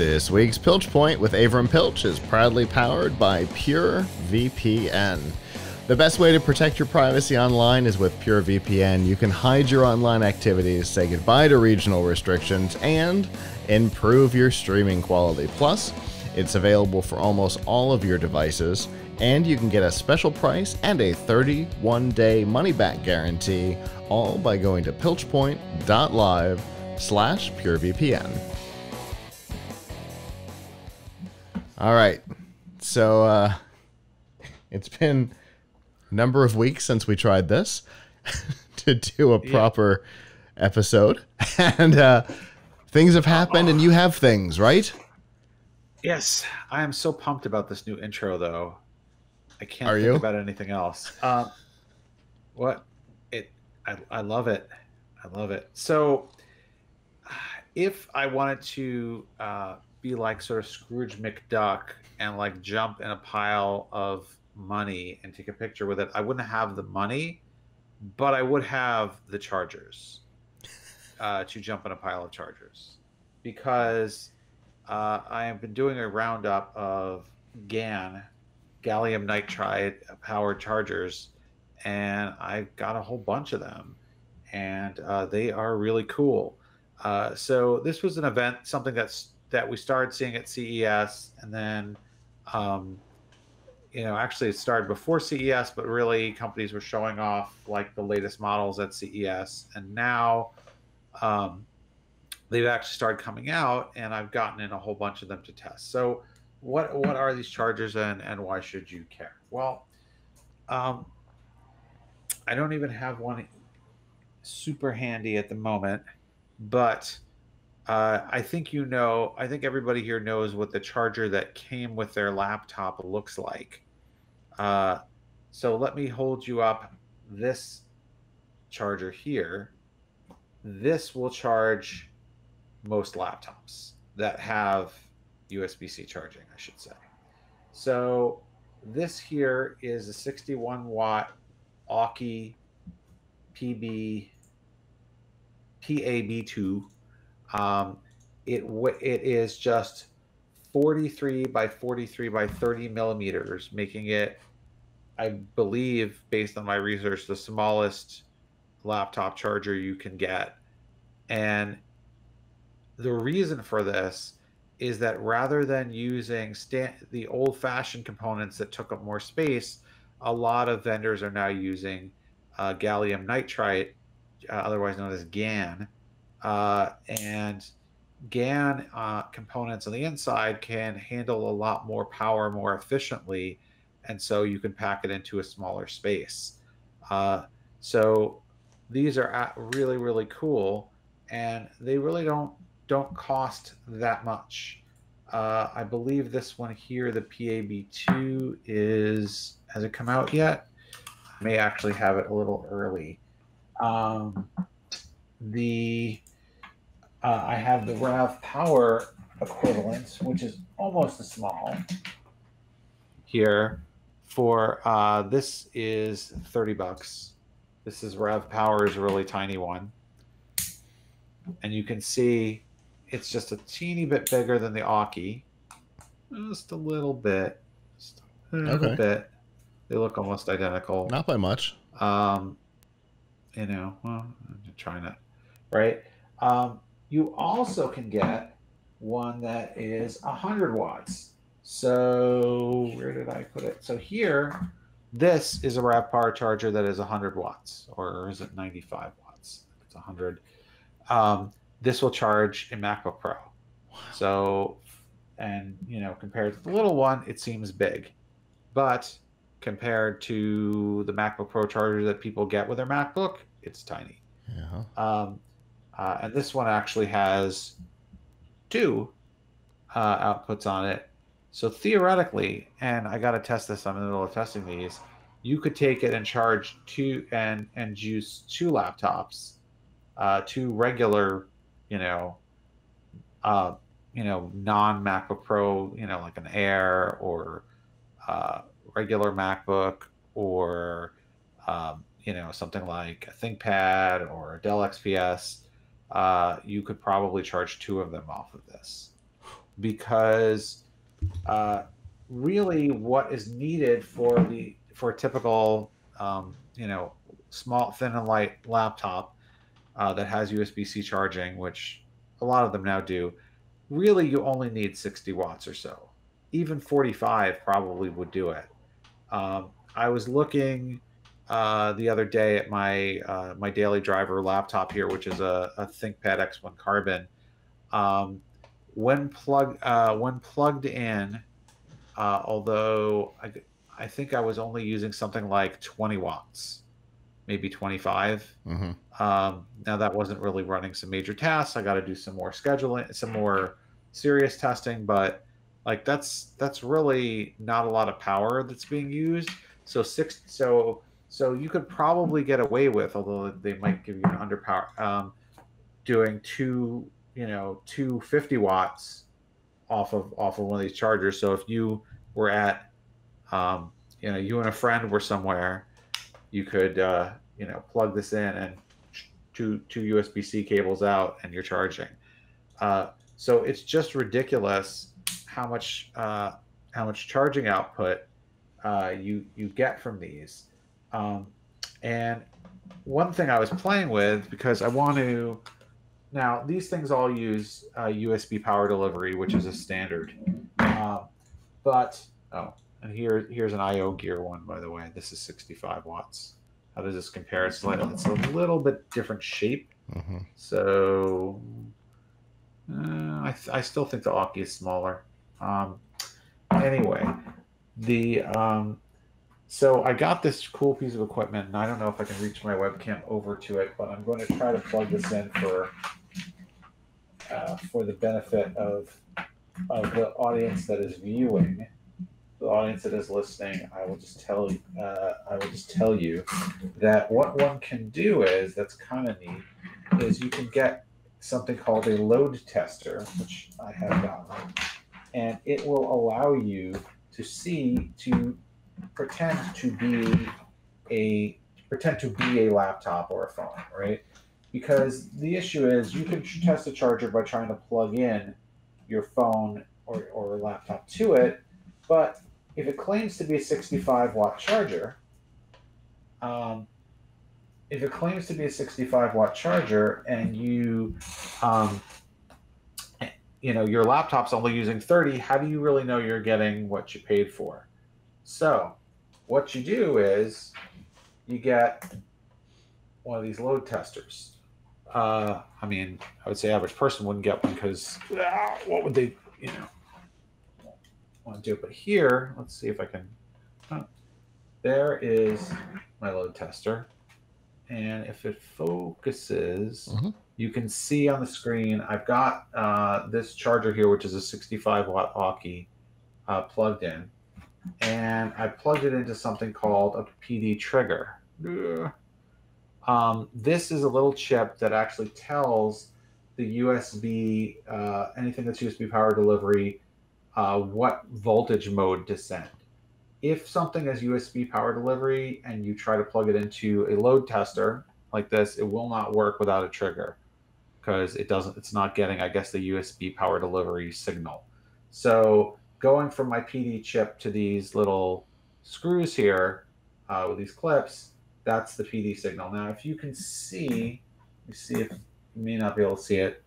This week's Piltch Point with Avram Piltch is proudly powered by PureVPN. The best way to protect your privacy online is with PureVPN. You can hide your online activities, say goodbye to regional restrictions, and improve your streaming quality. Plus, it's available for almost all of your devices, and you can get a special price and a 31-day money-back guarantee, all by going to pilchpoint.live/PureVPN. All right, so it's been a number of weeks since we tried this to do a proper episode, and things have happened, and you have things, right? Yes, I am so pumped about this new intro, though. I can't think you? about anything else. What? I love it. I love it. So, if I wanted to be like sort of Scrooge McDuck and like jump in a pile of money and take a picture with it, I wouldn't have the money, but I would have the chargers to jump in a pile of chargers, because I have been doing a roundup of GaN, gallium nitride powered chargers, and I've got a whole bunch of them, and they are really cool. So this was an event, something that we started seeing at CES, and then actually it started before CES, but really companies were showing off like the latest models at CES, and now they've actually started coming out, and I've gotten in a whole bunch of them to test. So what are these chargers, and why should you care? Well, I don't even have one super handy at the moment, but I think I think everybody here knows what the charger that came with their laptop looks like. So let me hold you up this charger here. This will charge most laptops that have USB-C charging, I should say. So this here is a 61 watt Aukey PAB2. It is just 43 by 43 by 30 millimeters, making it, I believe, based on my research, the smallest laptop charger you can get. And the reason for this is that rather than using the old-fashioned components that took up more space, a lot of vendors are now using gallium nitride, otherwise known as GaN. And GaN components on the inside can handle a lot more power more efficiently, and so you can pack it into a smaller space. So these are really, really cool, and they really don't cost that much. I believe this one here, the PAB2, has it come out yet? I may actually have it a little early. I have the RAV Power equivalent, which is almost as small here. For this is $30. This is RAV Power's really tiny one, and you can see it's just a teeny bit bigger than the Aukey, just a little bit, bit. They look almost identical, Not by much. Well, I'm trying to, right? You also can get one that is 100 watts. So where did I put it? So here, this is a RAV Power charger that is 100 watts, or is it 95 watts? It's 100. This will charge a MacBook Pro. Wow. So, and compared to the little one, it seems big, but compared to the MacBook Pro charger that people get with their MacBook, it's tiny. Yeah. And this one actually has two outputs on it. So theoretically, and I got to test this, I'm in the middle of testing these, you could take it and charge two and use two laptops, two regular, non-MacBook Pro, like an Air or regular MacBook, or something like a ThinkPad or a Dell XPS. You could probably charge two of them off of this. because really what is needed for a typical you know, small, thin and light laptop that has USB-C charging, which a lot of them now do, really you only need 60 watts or so. Even 45 probably would do it. I was looking the other day at my daily driver laptop here, which is a ThinkPad X1 Carbon. Um, when plugged in, although I think I was only using something like 20 watts, maybe 25. Mm-hmm. Now that wasn't really running some major tasks. I got to do some more scheduling, some more serious testing, but like that's really not a lot of power that's being used. So you could probably get away with, although they might give you an underpower, doing two 50 watts off of one of these chargers. So if you were at you and a friend were somewhere, you could plug this in and two USB-C cables out, and you're charging. So it's just ridiculous how much charging output you get from these. And one thing I was playing with, because I want to, now these things all use USB power delivery, which is a standard. But and here's an IO gear one, by the way. This is 65 watts. How does this compare? It's a little bit different shape. Mm-hmm. So I still think the Aki is smaller. Anyway, so I got this cool piece of equipment, and I don't know if I can reach my webcam over to it, but I'm going to try to plug this in for the benefit of the audience that is viewing. The audience that is listening, I will just tell you that what one can do that's kind of neat, is you can get something called a load tester, which I have gotten, and it will allow you to pretend to be a laptop or a phone, right? Because the issue is you can test a charger by trying to plug in your phone or laptop to it, but if it claims to be a 65 watt charger, and your laptop's only using 30, how do you really know you're getting what you paid for? So what you do is you get one of these load testers. I would say average person wouldn't get one, because what would they, want to do? But here, let's see if I can. There is my load tester, and if it focuses, Mm-hmm. you can see on the screen I've got this charger here, which is a 65 watt Aki plugged in, and I plugged it into something called a PD trigger. This is a little chip that actually tells the USB, anything that's USB power delivery, what voltage mode to send. If something has USB power delivery and you try to plug it into a load tester like this, it will not work without a trigger, because it's not getting, I guess, the USB power delivery signal. So going from my PD chip to these little screws here with these clips, that's the PD signal. Now, if you can see, if you may not be able to see it,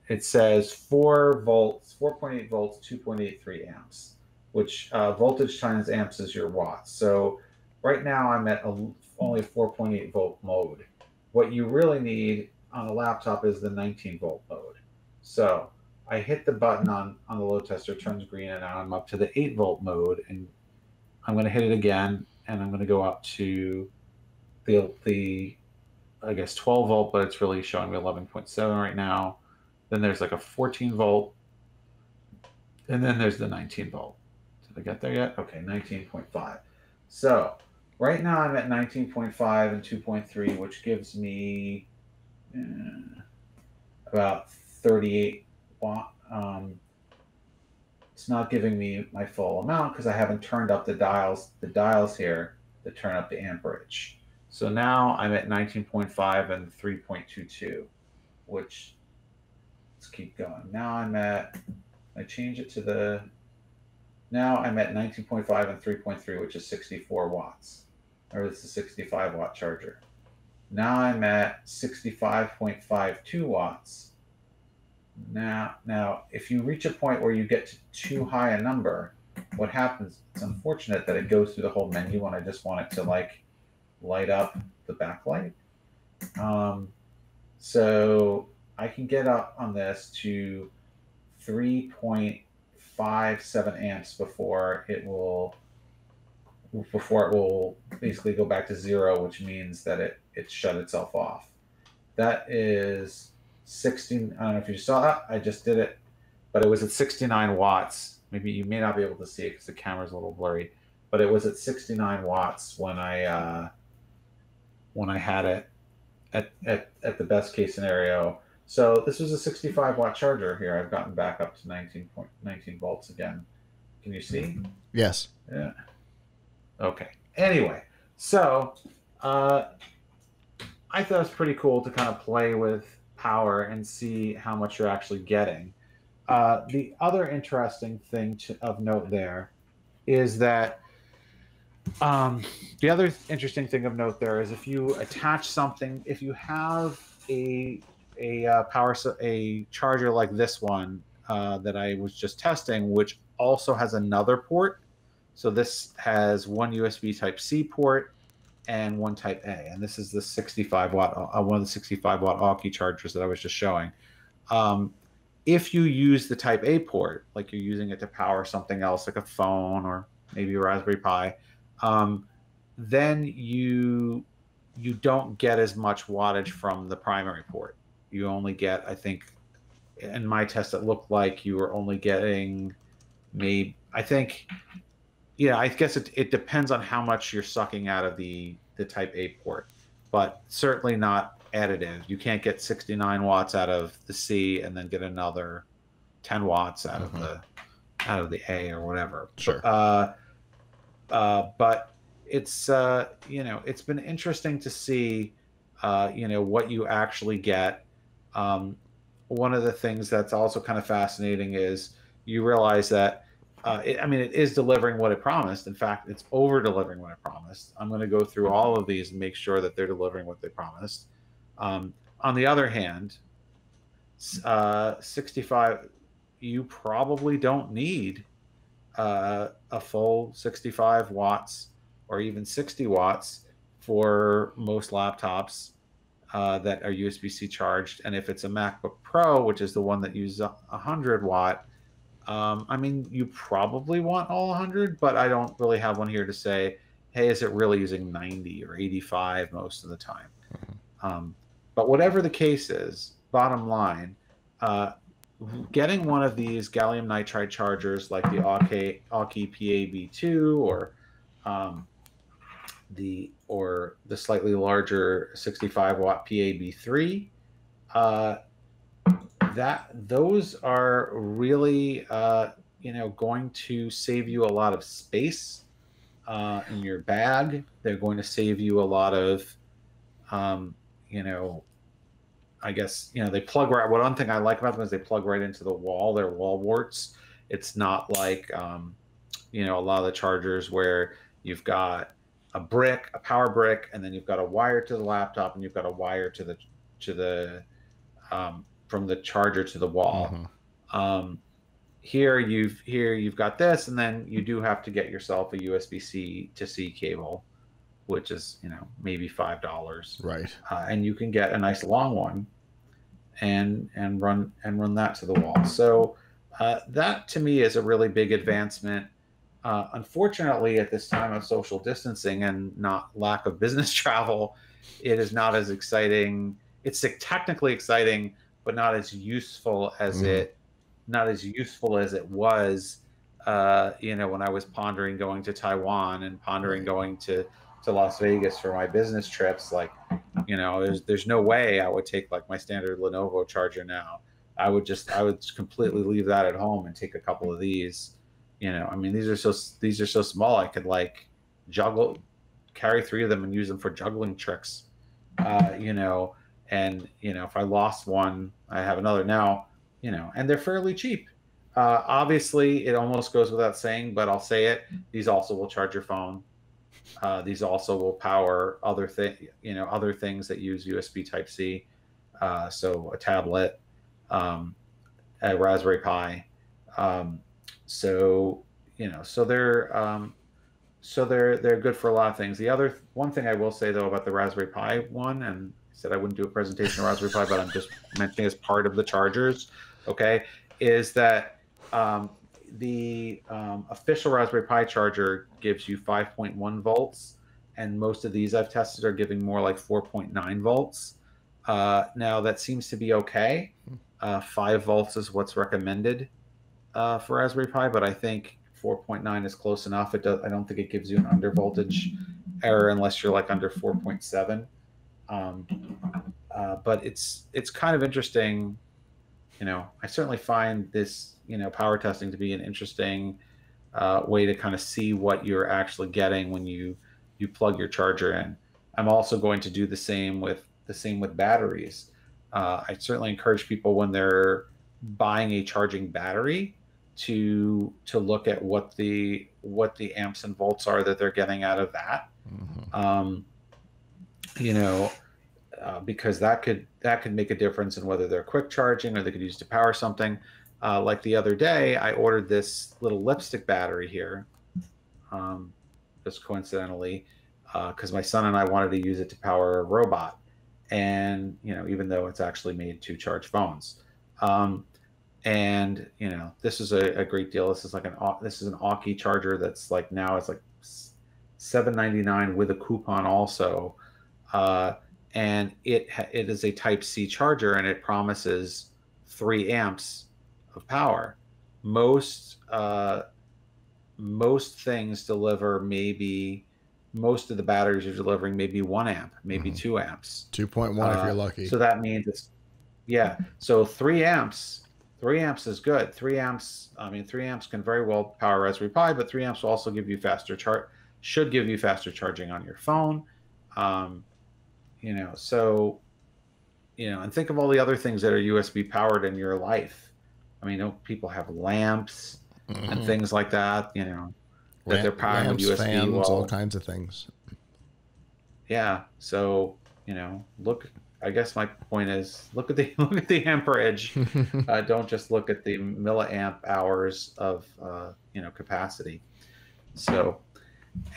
it says 4 volts, 4.8 volts, 2.83 amps, which voltage times amps is your watts. So right now I'm at only a 4.8 volt mode. What you really need on a laptop is the 19 volt mode. So I hit the button on the load tester, turns green, and now I'm up to the 8 volt mode, and I'm going to hit it again, and I'm going to go up to the I guess 12 volt, but it's really showing me 11.7 right now. Then there's like a 14 volt, and then there's the 19 volt. Did I get there yet? Okay, 19.5. So right now I'm at 19.5 and 2.3, which gives me about 38 watt. It's not giving me my full amount because I haven't turned up the dials here that turn up the amperage. So now I'm at 19.5 and 3.22, which, let's keep going. Now I'm at I change it to the, now I'm at 19.5 and 3.3, which is 64 watts. Or it's a 65 watt charger. Now I'm at 65.52 watts. Now, if you reach a point where you get to too high a number, what happens, it's unfortunate that it goes through the whole menu when I just want it to like light up the backlight. So I can get up on this to 3.57 amps before it will basically go back to zero, which means that it shut itself off. That is 16. I don't know if you saw that. I just did it, but it was at 69 watts. Maybe you may not be able to see it because the camera's a little blurry, but it was at 69 watts when I had it at the best case scenario. So this was a 65 watt charger here. I've gotten back up to 19 volts again. Can you see? Yes. Yeah. Okay. Anyway, so I thought it was pretty cool to kind of play with power and see how much you're actually getting. The other interesting thing of note there is that the other interesting thing of note there is if you attach something, if you have a charger like this one that I was just testing, which also has another port. So this has one USB Type-C port and one Type-A, and this is the 65 watt, one of the 65 watt Alki chargers that I was just showing. If you use the Type-A port, like you're using it to power something else, like a phone or maybe a Raspberry Pi, then you don't get as much wattage from the primary port. You only get, I think, in my test, it looked like you were only getting I guess it depends on how much you're sucking out of the Type-A port, but certainly not additive. You can't get 69 watts out of the C and then get another 10 watts out of the A or whatever. Sure. But it's it's been interesting to see what you actually get. One of the things that's also kind of fascinating is you realize that it is delivering what it promised. In fact, it's over delivering what it promised. I'm going to go through all of these and make sure that they're delivering what they promised. On the other hand, 65, you probably don't need a full 65 watts or even 60 watts for most laptops that are USB-C charged. And if it's a MacBook Pro, which is the one that uses 100 watt, you probably want all 100, but I don't really have one here to say, hey, is it really using 90 or 85 most of the time? But whatever the case is, bottom line, getting one of these gallium nitride chargers like the Alki PAB2 or the slightly larger 65 watt PAB3, those are really going to save you a lot of space in your bag. They're going to save you a lot of I guess they plug right. One thing I like about them is they plug right into the wall. They're wall warts. It's not like a lot of the chargers where you've got a power brick, and then you've got a wire to the laptop, and you've got a wire to the from the charger to the wall. Here you've got this, and then you do have to get yourself a USB-C to C cable, which is maybe $5, right? And you can get a nice long one, and run that to the wall. So that to me is a really big advancement. Unfortunately, at this time of social distancing and not lack of business travel, it is not as exciting. It's technically exciting, but not as useful as it was. When I was pondering going to Taiwan and pondering going to Las Vegas for my business trips, there's no way I would take like my standard Lenovo charger now. I would completely leave that at home and take a couple of these. These are so small. I could carry 3 of them and use them for juggling tricks. And if I lost one, I have another now. And they're fairly cheap. Obviously, it almost goes without saying, but I'll say it. These also will charge your phone. These also will power other things that use USB Type C. So a tablet, um, a Raspberry Pi. Um, so they're good for a lot of things. The other one thing I will say though about the Raspberry Pi one, and I said I wouldn't do a presentation on Raspberry Pi, but I'm just mentioning as part of the chargers, okay, is that the official Raspberry Pi charger gives you 5.1 volts, and most of these I've tested are giving more like 4.9 volts. Now that seems to be okay. 5 volts is what's recommended for Raspberry Pi, but I think 4.9 is close enough. It does. I don't think it gives you an under voltage error unless you're like under 4.7. Um, but it's kind of interesting. I certainly find this power testing to be an interesting way to kind of see what you're actually getting when you plug your charger in. I'm also going to do the same with batteries. I certainly encourage people when they're buying a charging battery to look at what the amps and volts are that they're getting out of that. Mm-hmm. You know, because that could make a difference in whether they're quick charging or they could use to power something. Like the other day, I ordered this little lipstick battery here, just coincidentally, because my son and I wanted to use it to power a robot, and even though it's actually made to charge phones. And this is a great deal. This is an Aukey charger that's like now it's like $7.99 with a coupon also, and it is a Type C charger, and it promises 3 amps of power. Most things deliver maybe most of the batteries are delivering maybe 1 amp, maybe 2 amps. 2.1 if you're lucky. So that means so 3 amps. 3 amps is good. 3 amps, I mean, 3 amps can very well power Raspberry Pi, but 3 amps will also give you should give you faster charging on your phone. And think of all the other things that are USB powered in your life. I mean, people have lamps and things like that, that they're powering with USB. Fans, all kinds of things. Yeah. So, I guess my point is look at the amperage. Don't just look at the milliamp hours of capacity. So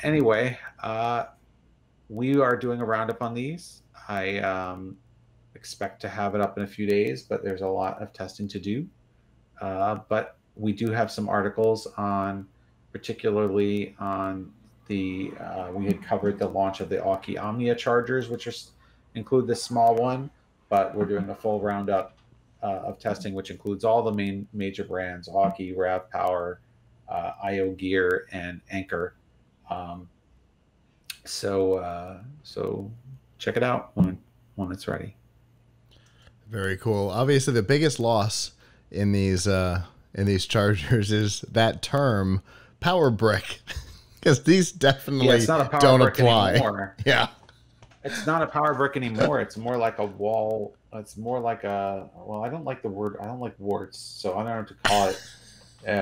anyway, we are doing a roundup on these. I expect to have it up in a few days, but there's a lot of testing to do. But we do have some articles particularly on we had covered the launch of the Aukey Omnia chargers, which include this small one, but we're doing a full roundup of testing, which includes all the major brands: Aukey, Rav Power, IO Gear, and Anchor. So check it out when it's ready. Very cool. Obviously, the biggest loss in these chargers is that term power brick, because these definitely it's not a power don't brick apply anymore. Yeah. It's not a power brick anymore. It's more like a wall. It's more like I don't like the word. I don't like warts, so I don't know what to call it.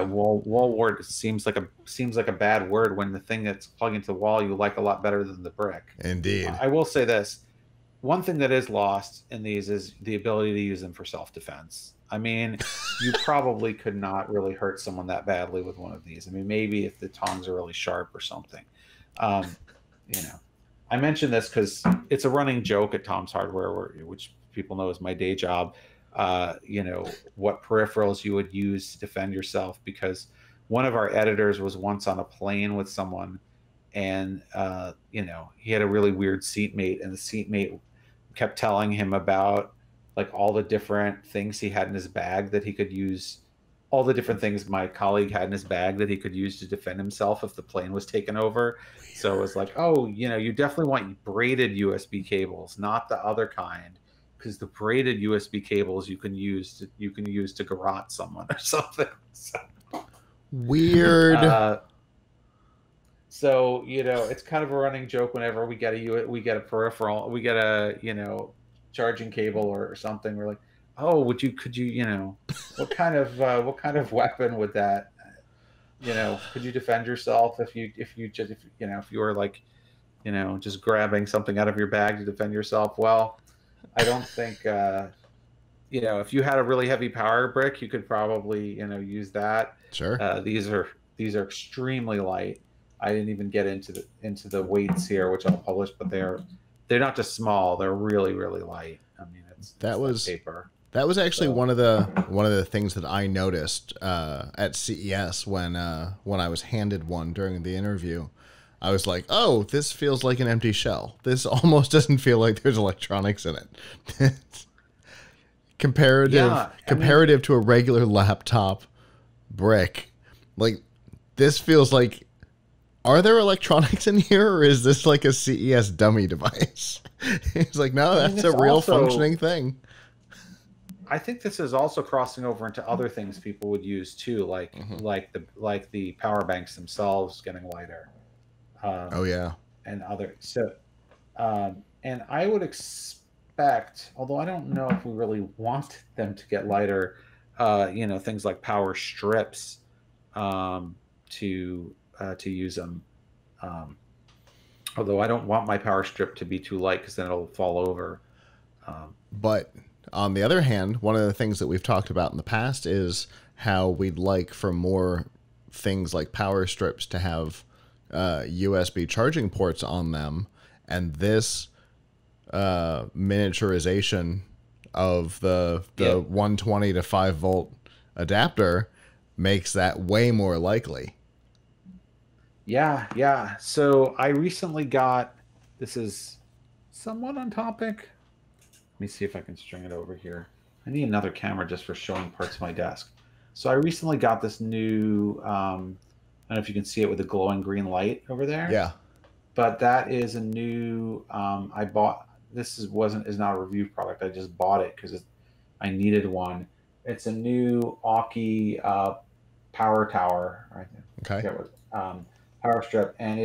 Wall wart seems like a bad word when the thing that's plugged into the wall you like a lot better than the brick. Indeed. I will say this. One thing that is lost in these is the ability to use them for self-defense. I mean, you probably could not really hurt someone that badly with one of these. I mean, maybe if the tongs are really sharp or something. I mentioned this because it's a running joke at Tom's Hardware, which people know is my day job. What peripherals you would use to defend yourself, because one of our editors was once on a plane with someone, and he had a really weird seatmate, and the seatmate kept telling him about like all the different things he had in his bag that he could use, all the different things my colleague had in his bag that he could use to defend himself if the plane was taken over. So it was like, you definitely want braided USB cables, not the other kind, because the braided USB cables you can use to garrote someone or something. So, weird. So it's kind of a running joke whenever we get a peripheral, we get a charging cable or something. We're like, oh, could you, what kind of weapon would that, could you defend yourself if you were like, just grabbing something out of your bag to defend yourself? Well, I don't think, if you had a really heavy power brick, you could probably, use that. Sure. These are extremely light. I didn't even get into the weights here, which I'll publish, but they're not just small. They're really, really light. I mean, it's like paper. That was actually one of the things that I noticed at CES when I was handed one during the interview. I was like, oh, this feels like an empty shell. This almost doesn't feel like there's electronics in it. Comparative to a regular laptop brick, like this feels like, are there electronics in here, or is this like a CES dummy device? It's like, no, that's a real functioning thing. I think this is also crossing over into other things people would use too, like the power banks themselves getting lighter. Oh yeah, and other and I would expect, although I don't know if we really want them to get lighter, things like power strips to use them. Although I don't want my power strip to be too light because then it'll fall over. But on the other hand, one of the things that we've talked about in the past is how we'd like for more things like power strips to have USB charging ports on them, and this miniaturization of the 120 to 5 volt adapter makes that way more likely. Yeah. So I recently got, this is somewhat on topic. Let me see if I can string it over here. I need another camera just for showing parts of my desk. So I recently got this new, I don't know if you can see it with the glowing green light over there. Yeah. But that is a new, I bought, this is not a review product. I just bought it because I needed one. It's a new Aukey power tower. Okay. Power strip, and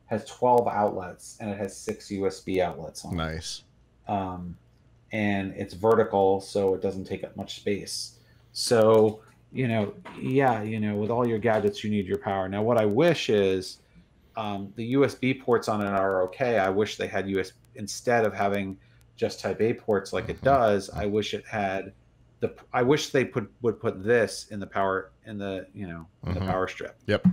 has 12 outlets, and it has 6 USB outlets on it. Nice. And it's vertical, so it doesn't take up much space. So, with all your gadgets, you need your power. Now, what I wish is the USB ports on it are okay. I wish they had instead of having just Type A ports like it does. I wish it had I wish they would put this in the power in the power strip. Yep.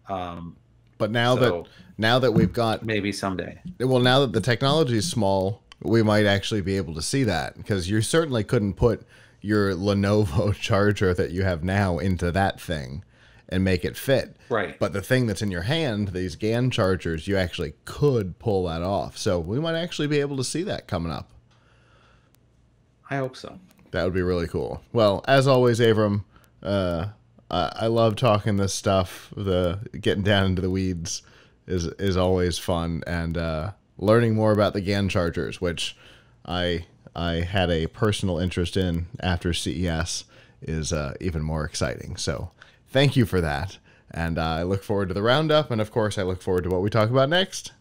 But now that we've got, maybe someday. Well, now that the technology is small, we might actually be able to see that, because you certainly couldn't put your Lenovo charger that you have now into that thing and make it fit. Right. But the thing that's in your hand, these GaN chargers, you actually could pull that off. So we might actually be able to see that coming up. I hope so. That would be really cool. Well, as always, Avram, I love talking this stuff. Getting down into the weeds is always fun, and learning more about the GaN chargers, which I had a personal interest in after CES, is even more exciting. So thank you for that, and I look forward to the roundup, and of course I look forward to what we talk about next.